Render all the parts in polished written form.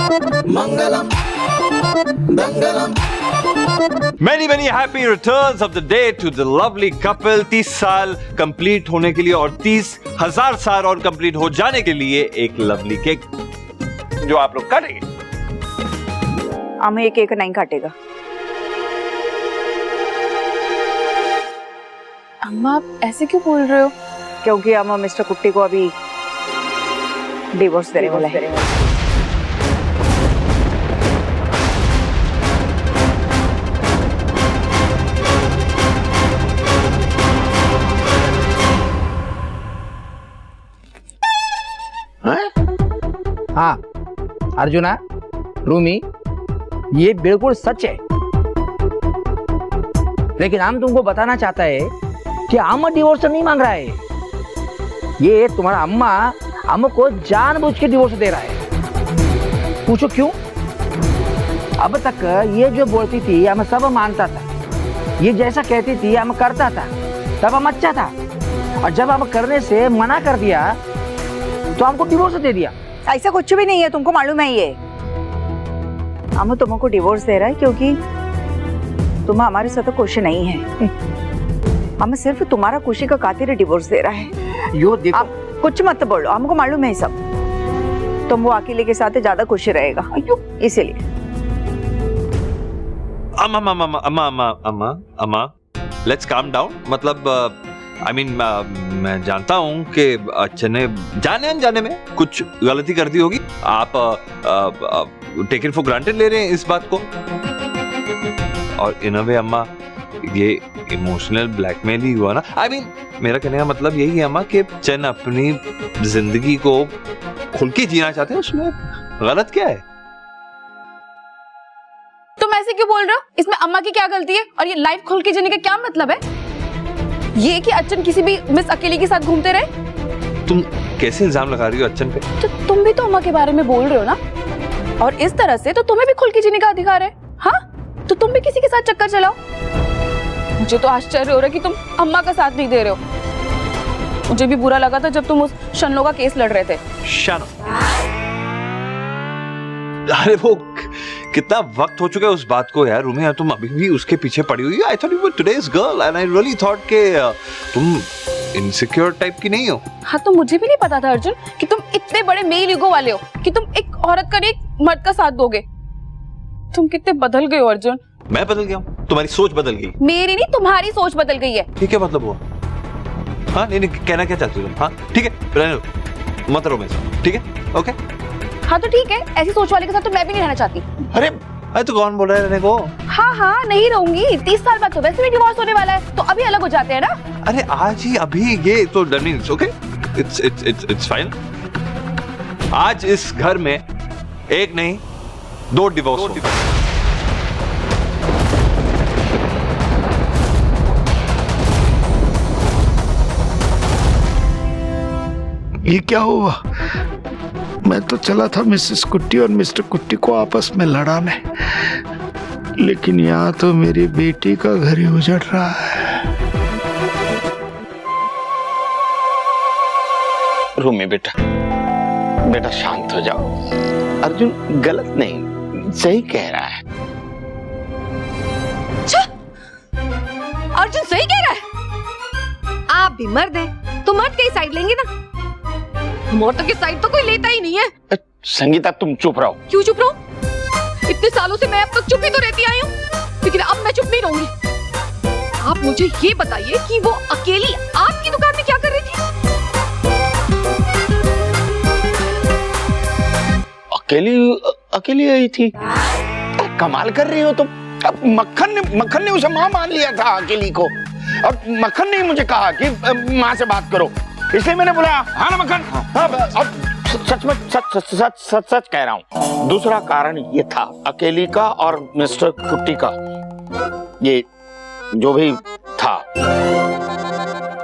Mangalam Mangalam. Many happy returns of the day to the lovely couple। 30 साल complete होने के लिए और 30,000 साल और कंप्लीट हो जाने के लिए एक लवली केक जो आप लोग काटेंगे। हम ये केक नहीं काटेगा। अम्मा आप ऐसे क्यों बोल रहे हो? क्योंकि हम मिस्टर कुट्टी को अभी डिवोर्स देने वाला है। हाँ अर्जुना, रूमी, ये बिल्कुल सच है, लेकिन हम तुमको बताना चाहता है कि हम डिवोर्स नहीं मांग रहा है। ये तुम्हारा अम्मा हमको जानबूझ के डिवोर्स दे रहा है। पूछो क्यों? अब तक ये जो बोलती थी हम सब मानता था, ये जैसा कहती थी हम करता था, तब हम अच्छा था, और जब हम करने से मना कर दिया तो हमको डिवोर्स दे दिया। ऐसा कुछ भी नहीं है, तुमको मालूम है। ये हम तुमको डिवोर्स दे रहा है क्योंकि तुम हमारे साथ खुश नहीं है। हम सिर्फ तुम्हारा खुशी का खातिर डिवोर्स दे रहा है। यो देखो, आप कुछ मत बोलो, हमको मालूम है सब। तुम वो अकेले के साथ ज्यादा खुश रहेगा, इसीलिए। अम्मा लेट्स काम डाउन। मतलब मैं जानता हूँ कि अच्छे ने जाने अनजाने में कुछ गलती कर दी होगी। आप टेकन फॉर ग्रांटेड ले रहे हैं इस बात को, और इन अ वे अम्मा ये इमोशनल ब्लैकमेल ही हुआ ना। मेरा कहने का मतलब यही है अम्मा कि चन अपनी जिंदगी को खुल के जीना चाहते हैं, उसमें गलत क्या है? तुम ऐसे क्यों बोल रहे हो? इसमें अम्मा की क्या गलती है? और ये लाइफ खुल के जीने का क्या मतलब है? ये कि अच्चन किसी भी मिस अकेली के साथ घूमते रहे? तुम कैसे इल्जाम लगा रही हो अच्चन पे? तो तुम भी तो अम्मा के बारे में बोल रहे हो ना, और इस तरह से तो तुम्हें भी खुल के जीने का अधिकार है। हाँ, तो तुम भी किसी के साथ चक्कर चलाओ। मुझे तो आश्चर्य हो रहा है कि तुम अम्मा का साथ नहीं दे रहे हो। मुझे भी बुरा लगा था जब तुम उस शनो का केस लड़ रहे थे। शनो? अरे वो कितना वक्त हो चुका है उस बात को यार। रूमी, तुम अभी भी उसके पीछे पड़ी हुई हो। I thought you were today's girl and I really thought कि तुम इनसिक्योर टाइप की नहीं हो। हाँ, तो मुझे भी नहीं पता था अर्जुन कि तुम इतने बड़े मेल ईगो वाले हो कि तुम एक औरत का एक मर्द का साथ दोगे। तुम कितने बदल गए हो अर्जुन। मैं बदल गया हूँ? तुम्हारी सोच बदल गई? मेरी नहीं, तुम्हारी सोच बदल गई है। ठीक है, मतलब हुआ? हाँ, नहीं कहना क्या चाहती हो तुम? हाँ ठीक है, रहने दो, मत रहो मेरे साथ, ठीक है? ओके हाँ तो ठीक है, ऐसी सोच वाले के साथ तो मैं भी नहीं रहना चाहती। अरे तो कौन बोल रहा है रहने को? हाँ नहीं रहूंगी। 30 साल बाद तो वैसे भी डिवोर्स होने वाला है, तो अभी अलग हो जाते हैं ना। अरे आज ही अभी ये तो मींस ओके, इट्स फाइन। आज इस घर में एक नहीं 2 डिवोर्स। ये क्या हुआ? मैं तो चला था मिसेस कुट्टी और मिस्टर कुट्टी को आपस में लड़ाने, लेकिन यहाँ तो मेरी बेटी का घर ही उजड़ रहा है। रूमी बेटा शांत हो जाओ। अर्जुन गलत नहीं, सही कह रहा है। अर्जुन सही कह रहा है। आप भी मर्द हैं, तो मर्द की साइड लेंगे ना। औरतों की साइड तो कोई लेता ही नहीं है। संगीता तुम चुप रहो। क्यों चुप रहूं? इतने सालों से मैं अब तक चुप ही तो रहती आई हूँ, लेकिन अब मैं चुप नहीं रहूंगी। आप मुझे ये बताइए कि वो अकेली आपकी दुकान में क्या कर रही थी? अकेली आई थी? कमाल कर रही हो तुम। अब मक्खन ने उसे मां मान लिया था अकेली को, और मक्खन ने मुझे कहा कि मां से बात करो, इसलिए मैंने बोला हाँ ना मक्खन। अब सच कह रहा हूँ। दूसरा कारण ये था अकेली का और मिस्टर कुट्टी का, ये जो भी था,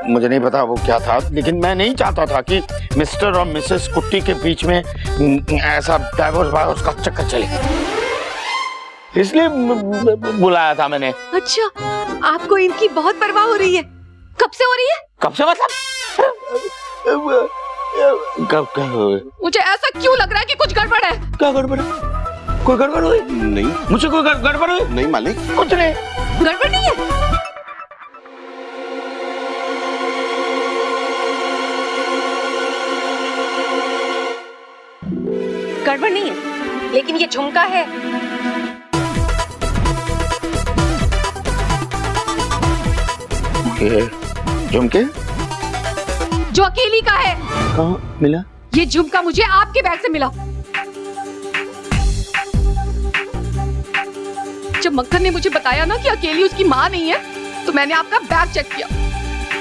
मुझे नहीं पता वो क्या था, लेकिन मैं नहीं चाहता था कि मिस्टर और मिसेस कुट्टी के बीच में ऐसा डाइवोर्स का चक्कर चले, इसलिए बुलाया था मैंने। अच्छा, आपको इनकी बहुत परवाह हो रही है। कब से हो रही है? कब से मतलब? कब मुझे ऐसा क्यों लग रहा है कि कुछ गड़बड़ है। क्या गड़बड़ है? कोई गड़बड़ हुई? नहीं मुझे कोई गड़बड़ हुई? नहीं मालिक। कुछ नहीं। गड़बड़ नहीं है। गड़बड़ नहीं है, लेकिन ये झुमका है। ये झुमके जो अकेली का है। कहाँ मिला? ये झुमका मुझे आपके बैग से मिला। जब मक्खन ने मुझे बताया ना कि अकेली उसकी माँ नहीं है, तो मैंने आपका बैग चेक किया,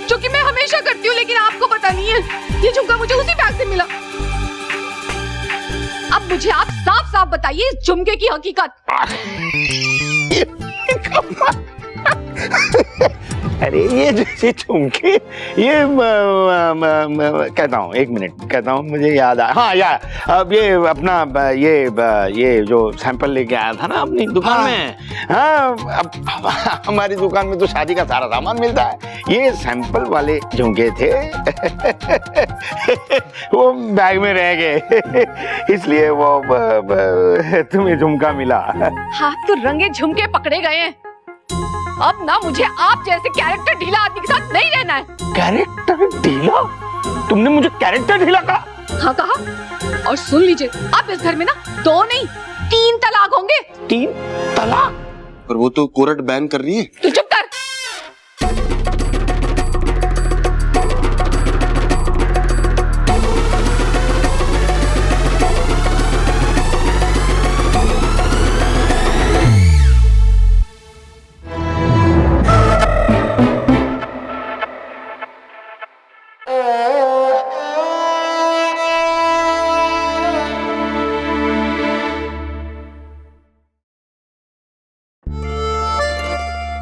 जो कि मैं हमेशा करती हूँ, लेकिन आपको पता नहीं है। ये झुमका मुझे उसी बैग से मिला। अब मुझे आप साफ साफ बताइए इस झुमके की हकीकत। अरे ये झुमके, ये कहता हूँ, एक मिनट कहता हूँ, मुझे याद आया। हाँ यार, अब ये अपना ये जो सैंपल लेके आया था ना अपनी दुकान में। हाँ, अब हमारी दुकान में तो शादी का सारा सामान मिलता है। ये सैंपल वाले झुमके थे वो बैग में रह गए, इसलिए वो तुम्हें झुमका मिला। हाथ तो रंगे झुमके पकड़े गए हैं। अब ना मुझे आप जैसे कैरेक्टर ढीला आदमी के साथ नहीं रहना है। कैरेक्टर ढीला? तुमने मुझे कैरेक्टर ढीला कहा? हाँ कहा। और सुन लीजिए, अब इस घर में ना 2 नहीं 3 तलाक होंगे। 3 तलाक? पर वो तो कोर्ट बैन कर रही है। तू चुप कर।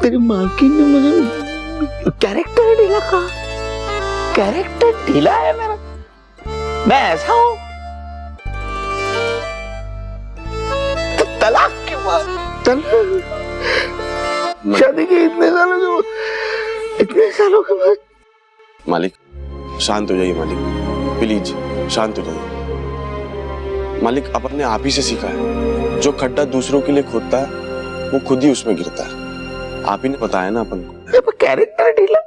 तेरी मालकिन ने मुझे कैरेक्टर ढीला कहा। कैरेक्टर ढीला है मेरा? मैं ऐसा हूं? तो तलाक की बात, शादी के इतने सालों के बाद। मालिक शांत हो जाइए मालिक, प्लीज शांत हो जाइए। मालिक अपन ने आप ही से सीखा है, जो खड्डा दूसरों के लिए खोदता है वो खुद ही उसमें गिरता है। आप ही ने बताया ना अपन को। कैरेक्टर ढीला?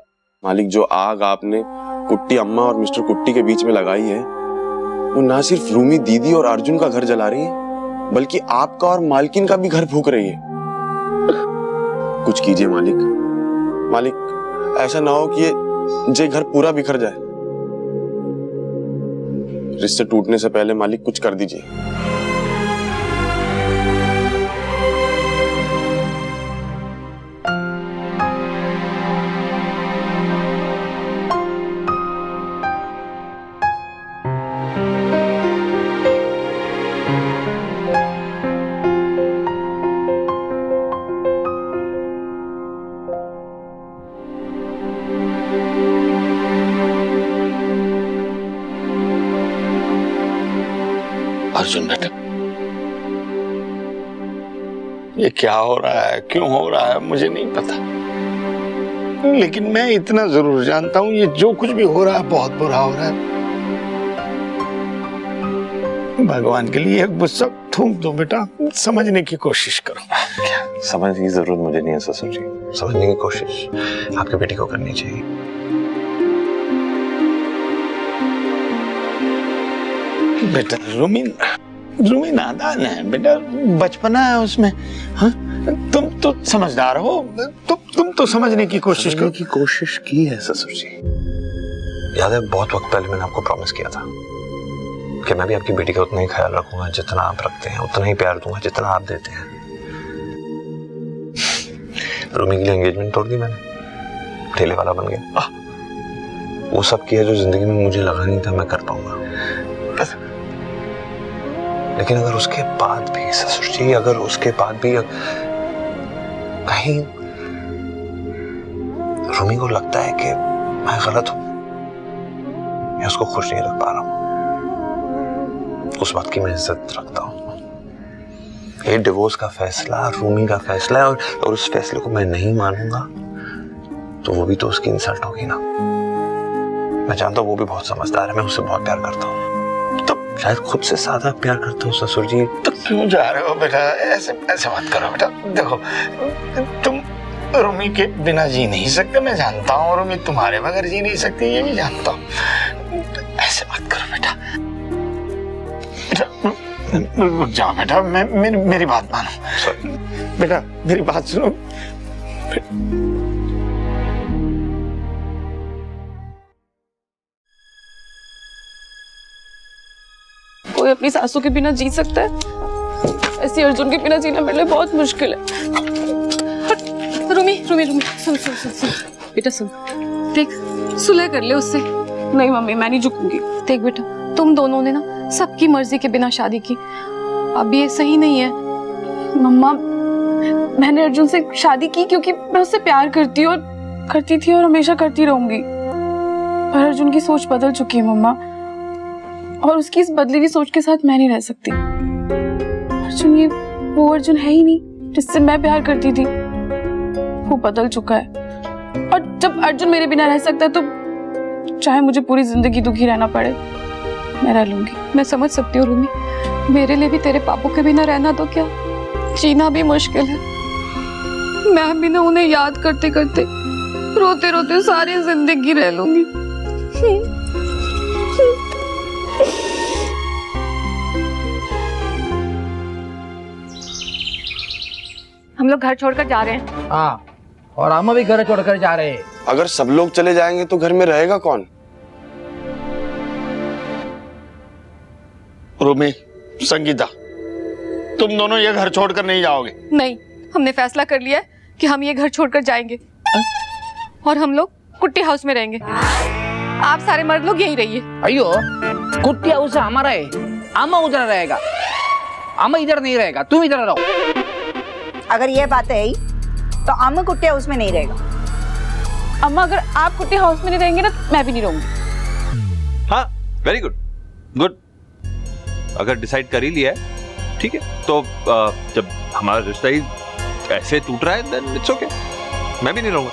मालिक जो आग आपने कुट्टी अम्मा और मिस्टर कुट्टी के बीच में लगाई है, वो ना सिर्फ रूमी दीदी और अर्जुन का घर जला रही है, बल्कि आपका और मालकिन का भी घर फूक रही है। कुछ कीजिए मालिक। मालिक ऐसा ना हो कि ये घर पूरा बिखर जाए। रिश्ते टूटने से पहले मालिक कुछ कर दीजिए। अर्जुन बेटा, ये क्या हो रहा है, क्यों हो रहा है, मुझे नहीं पता, लेकिन मैं इतना जरूर जानता हूं, ये जो कुछ भी हो रहा है बहुत बुरा हो रहा है। भगवान के लिए एक गुस्सा थूक दो बेटा, समझने की कोशिश करो। समझने की जरूरत मुझे नहीं है ससुर जी, समझने की कोशिश आपकी बेटी को करनी चाहिए। बेटा रूमी नादान है बेटा, बचपना है उसमें। हाँ? तुम तो समझदार हो, तुम तो समझने की कोशिश करो। की कोशिश की है ससुर जी। याद है बहुत वक्त पहले मैंने आपको प्रॉमिस किया था कि मैं भी आपकी बेटी का उतना ही ख्याल रखूंगा जितना आप रखते हैं, उतना ही प्यार दूंगा जितना आप देते हैं। रूमी के लिए एंगेजमेंट तोड़ दी मैंने, ठेले वाला बन गया। वो सब किया जो जिंदगी में मुझे लगा नहीं था मैं कर पाऊंगा। लेकिन अगर उसके बाद भी ससुर जी, अगर उसके बाद भी कहीं रूमी को लगता है कि मैं गलत हूं या उसको खुश नहीं रख पा रहा हूं, उस बात की मैं इज्जत रखता हूं। ये डिवोर्स का फैसला रूमी का फैसला है, और उस फैसले को मैं नहीं मानूंगा तो वो भी तो उसकी इंसल्ट होगी ना। मैं जानता हूं वो भी बहुत समझदार है, मैं उससे बहुत प्यार करता हूं। तो शायद खुद से ज्यादा प्यार करता हूँ ससुर जी। तो क्यों जा रहे हो बेटा? ऐसे ऐसे मत करो बेटा। देखो तुम रूमी के बिना जी नहीं सकते, मैं जानता हूँ। रूमी तुम्हारे बगैर जी नहीं सकती, ये भी जानता हूँ। ऐसे मत करो बेटा। रुक जाओ बेटा, मेरी बात मानो। बेटा मेरी बात सुनो। कोई अपनी सासू के बिना जी सकता है? ऐसे अर्जुन के बिना जीना मेरे लिए बहुत मुश्किल है। रूमी रूमी रूमी सुन सुन सुन सुन बेटा सुन, देख सुलह कर ले उससे। नहीं मम्मी, मैं नहीं झुकूंगी। देख बेटा, तुम दोनों ने ना सबकी मर्जी के बिना शादी की, अब ये सही नहीं है। मम्मा, मैंने अर्जुन से शादी की क्योंकि मैं उससे प्यार करती थी और हमेशा करती रहूंगी। पर अर्जुन की सोच बदल चुकी है मम्मा, और उसकी इस बदली हुई सोच के साथ मैं नहीं रह सकती। अर्जुन ये वो अर्जुन है ही नहीं जिससे मैं प्यार करती थी। वो बदल चुका है, और जब अर्जुन मेरे बिना रह सकता है तो चाहे मुझे पूरी जिंदगी दुखी रहना पड़े, मैं रह लूंगी। मैं समझ सकती हूँ रूमी, मेरे लिए भी तेरे पापा के बिना रहना तो क्या, जीना भी मुश्किल है। मैं भी ना उन्हें याद करते करते रोते रोते सारी जिंदगी रह लूंगी। हम लोग घर छोड़कर जा रहे हैं। हाँ, और हम भी घर छोड़कर जा रहे हैं। अगर सब लोग चले जाएंगे तो घर में रहेगा कौन? रूमी, संगीता, तुम दोनों ये घर छोड़कर नहीं जाओगे। नहीं, हमने फैसला कर लिया है कि हम ये घर छोड़कर जाएंगे और हम लोग कुट्टी हाउस में रहेंगे। आप सारे मर्द लोग यहीं रहिए। अयो, कुट्टी हाउस हमारा है, अम्मा उधर रहेगा। अम्मा इधर नहीं रहेगा, तुम इधर रहो। अगर ये बात है तो अम्मा कुट्टे हाउस में नहीं रहेगा। अम्मा, अगर आप कुट्टी हाउस में नहीं रहेंगे ना तो मैं भी नहीं रहूंगी। हाँ, वेरी गुड गुड। अगर डिसाइड कर ही लिया है ठीक है, तो जब हमारा रिश्ता ही ऐसे टूट रहा है देन इट्स ओके, मैं भी नहीं रहूंगा।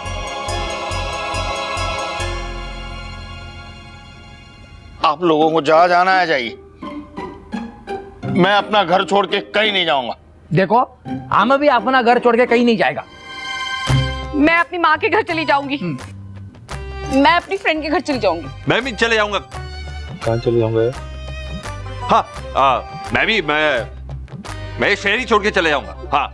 आप लोगों को जहाँ जाना है जाइए, मैं अपना घर छोड़ के कहीं नहीं जाऊंगा। देखो, हम भी अपना घर छोड़ के कहीं नहीं जाएगा। मैं अपनी माँ के घर चली जाऊंगी। मैं अपनी फ्रेंड के घर चली जाऊंगी। मैं भी चले जाऊंगा। कहाँ चले जाऊंगा? हाँ, मैं शहर ही छोड़ के चले जाऊंगा। हाँ,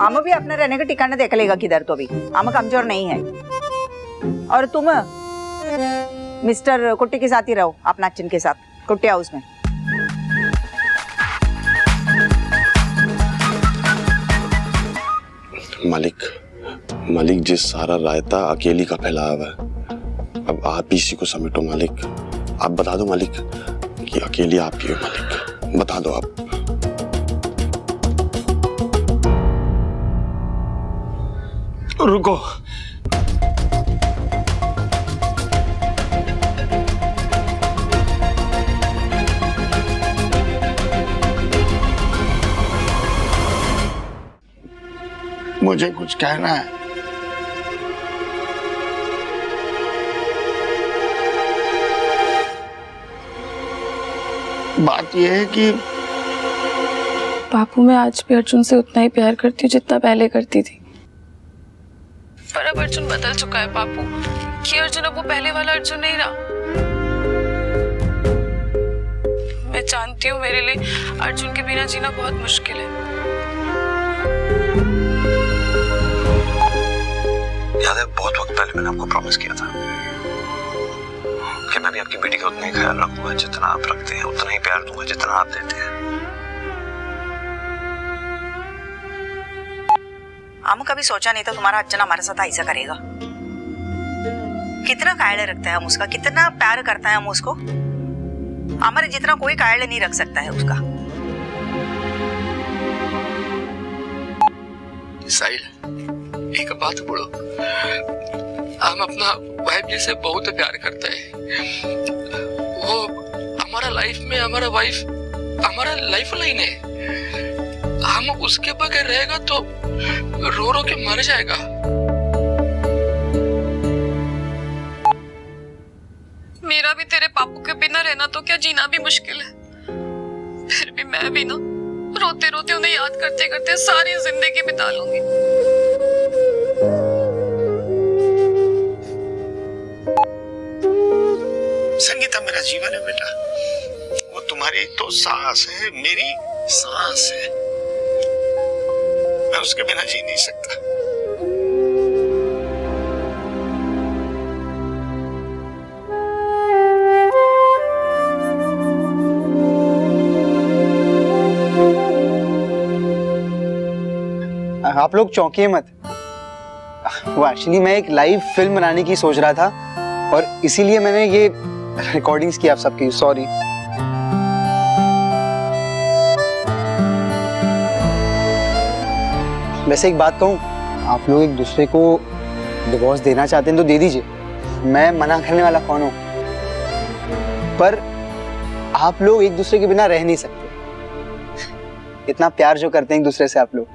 आम भी अपना रहने का ठिकाना देख लेगा किधर, तो भी आम कमजोर नहीं है। और तुम मिस्टर कुट्टी के साथ ही रहो, अपना चिन के साथ कुट्टी हाउस में। मालिक जिस सारा रायता अकेली का फैला हुआ है, अब आप इसी को समेटो मालिक। आप बता दो मालिक कि अकेली आपकी है मालिक, बता दो आप। रुको, मुझे कुछ कहना है। बात यह है कि बापू, मैं आज भी अर्जुन से उतना ही प्यार करती हूँ जितना पहले करती थी। पर अब अर्जुन बदल चुका है बापू। कि अर्जुन अब वो पहले वाला अर्जुन नहीं रहा। मैं जानती हूँ मेरे लिए अर्जुन के बिना जीना बहुत मुश्किल है। याद है, बहुत वक्त पहले मैंने आपको प्रॉमिस किया था कि मैं भी आपकी बेटी का उतना ही ख्याल रखूंगा जितना आप रखते हैं, उतना ही प्यार दूंगा जितना आप देते हैं। हम कभी सोचा नहीं था तुम्हारा अर्जुन हमारे साथ ऐसा करेगा। कितना कायड़ रखता है हम उसका, कितना प्यार करता है हम उसको। हमारे जितना कोई कायड़ नहीं रख सकता है उसका। साहिल, एक बात बोलो, हम अपना वाइफ जी से बहुत प्यार करते हैं। वो हमारा लाइफ में, हमारा वाइफ हमारा लाइफ लाइन है। हम उसके बगैर रहेगा तो रो रो के मर जाएगा। मेरा भी तेरे पापू के बिना रहना तो क्या जीना भी मुश्किल है। फिर भी मैं भी ना रोते रोते उन्हें याद करते करते सारी जिंदगी बिता लूंगी। संगीता मेरा जीवन है बेटा, वो तुम्हारी तो सांस है, मेरी सांस है, मैं उसके बिना जी नहीं सकता। आप लोग चौंकिए मत। वो एक्चुअली मैं एक लाइव फिल्म बनाने की सोच रहा था और इसीलिए मैंने ये रिकॉर्डिंग्स की आप सबकी। सॉरी। वैसे एक बात कहूँ, आप लोग एक दूसरे को डिवोर्स देना चाहते हैं तो दे दीजिए, मैं मना करने वाला कौन हूँ। पर आप लोग एक दूसरे के बिना रह नहीं सकते। इतना प्यार जो करते हैं एक दूसरे से आप लोग।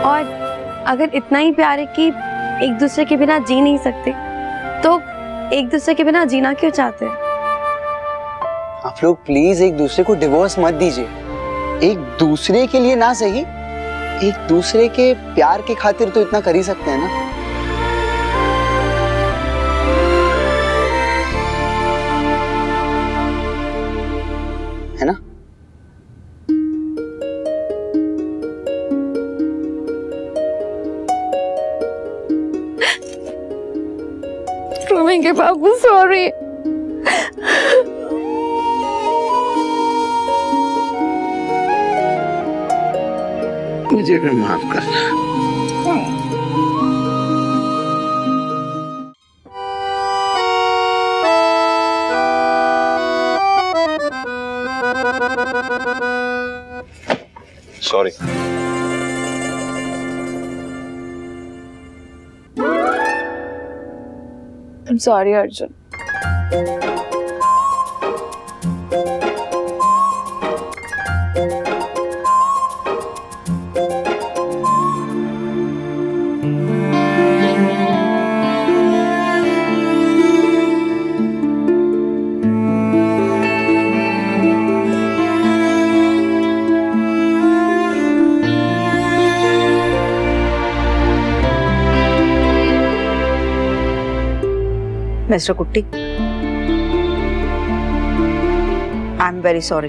और अगर इतना ही प्यार है कि एक दूसरे के बिना जी नहीं सकते, तो एक दूसरे के बिना जीना क्यों चाहते हैं? आप लोग प्लीज एक दूसरे को डिवोर्स मत दीजिए। एक दूसरे के लिए ना सही, एक दूसरे के प्यार के खातिर तो इतना कर ही सकते हैं ना। है ना? रोएंगे बाबू, सॉरी। मुझे भी माफ करना। Sorry. I'm sorry, Arjun. Mister Kutty, I am very sorry.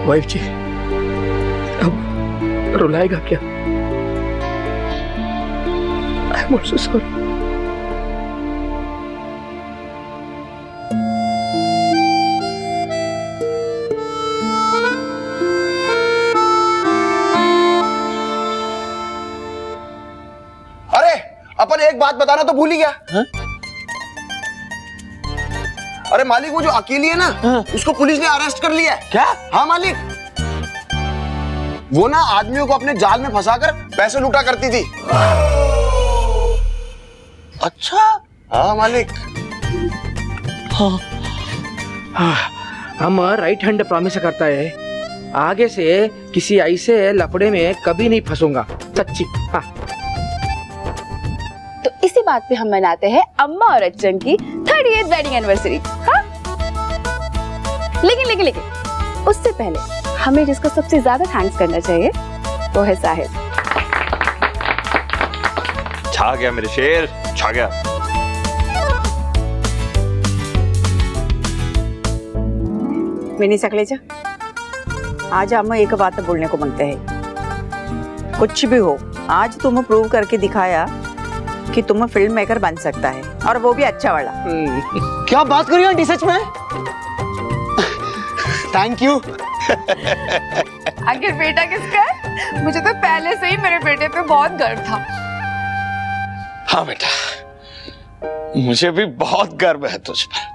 Wife ji, अब रुलाएगा क्या? I am also sorry. अपन एक बात बताना तो भूल ही गया। अरे मालिक, वो जो अकेली है ना, उसको पुलिस ने अरेस्ट कर लिया है। क्या? हाँ मालिक, वो ना आदमियों को अपने जाल में फंसाकर पैसे लूटा करती थी। अच्छा? हाँ मालिक। हम राइट हैंड प्रॉमिस करता है, आगे से किसी ऐसे लफड़े में कभी नहीं फंसूंगा, सच्ची। हाँ। तो इसी बात पे हम मनाते हैं अम्मा और अर्जुन की 38th वेडिंग एनिवर्सरी। हाँ? लेकिन उससे पहले हमें जिसको सबसे ज्यादा थैंक्स करना चाहिए वो है साहिल। छा गया मेरे शेर, छा गया। मिनी सकलेजा, आज हम एक बात बोलने को मांगते हैं। कुछ भी हो, आज तुम प्रूव करके दिखाया कि तुम फिल्म मेकर बन सकता है, और वो भी अच्छा वाला। क्या बात कर रही हो आंटी, सच में? Thank you. आखिर बेटा किसका है? मुझे तो पहले से ही मेरे बेटे पे बहुत गर्व था। हाँ बेटा, मुझे भी बहुत गर्व है तुझ पर।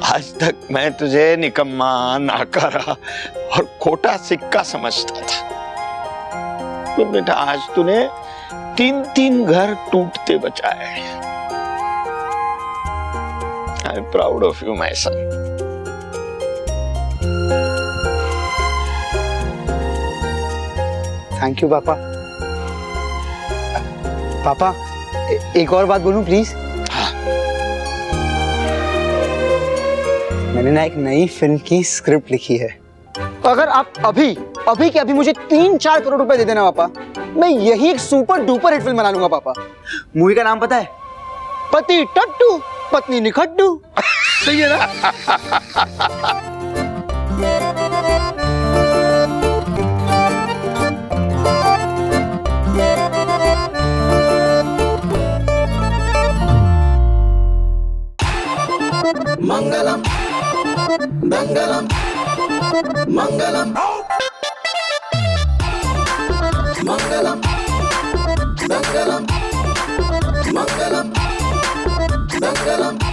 आज तक मैं तुझे निकम्मा, नाकारा और खोटा सिक्का समझता था, तो बेटा आज तूने 3 घर टूटते बचाए। I am proud of you my son. Thank you पापा। पापा एक और बात बोलूं प्लीज? मैंने ना एक नई फिल्म की स्क्रिप्ट लिखी है। अगर आप अभी अभी के अभी मुझे 3-4 करोड़ रुपए दे देना पापा, मैं यही एक सुपर डुपर हिट फिल्म बना लूंगा पापा। मूवी का नाम पता है? पति टट्टू पत्नी निखट्टू। सही है ना? मंगलम मंगलम मंगलम मंगलम मंगलम मंगलम मंगलम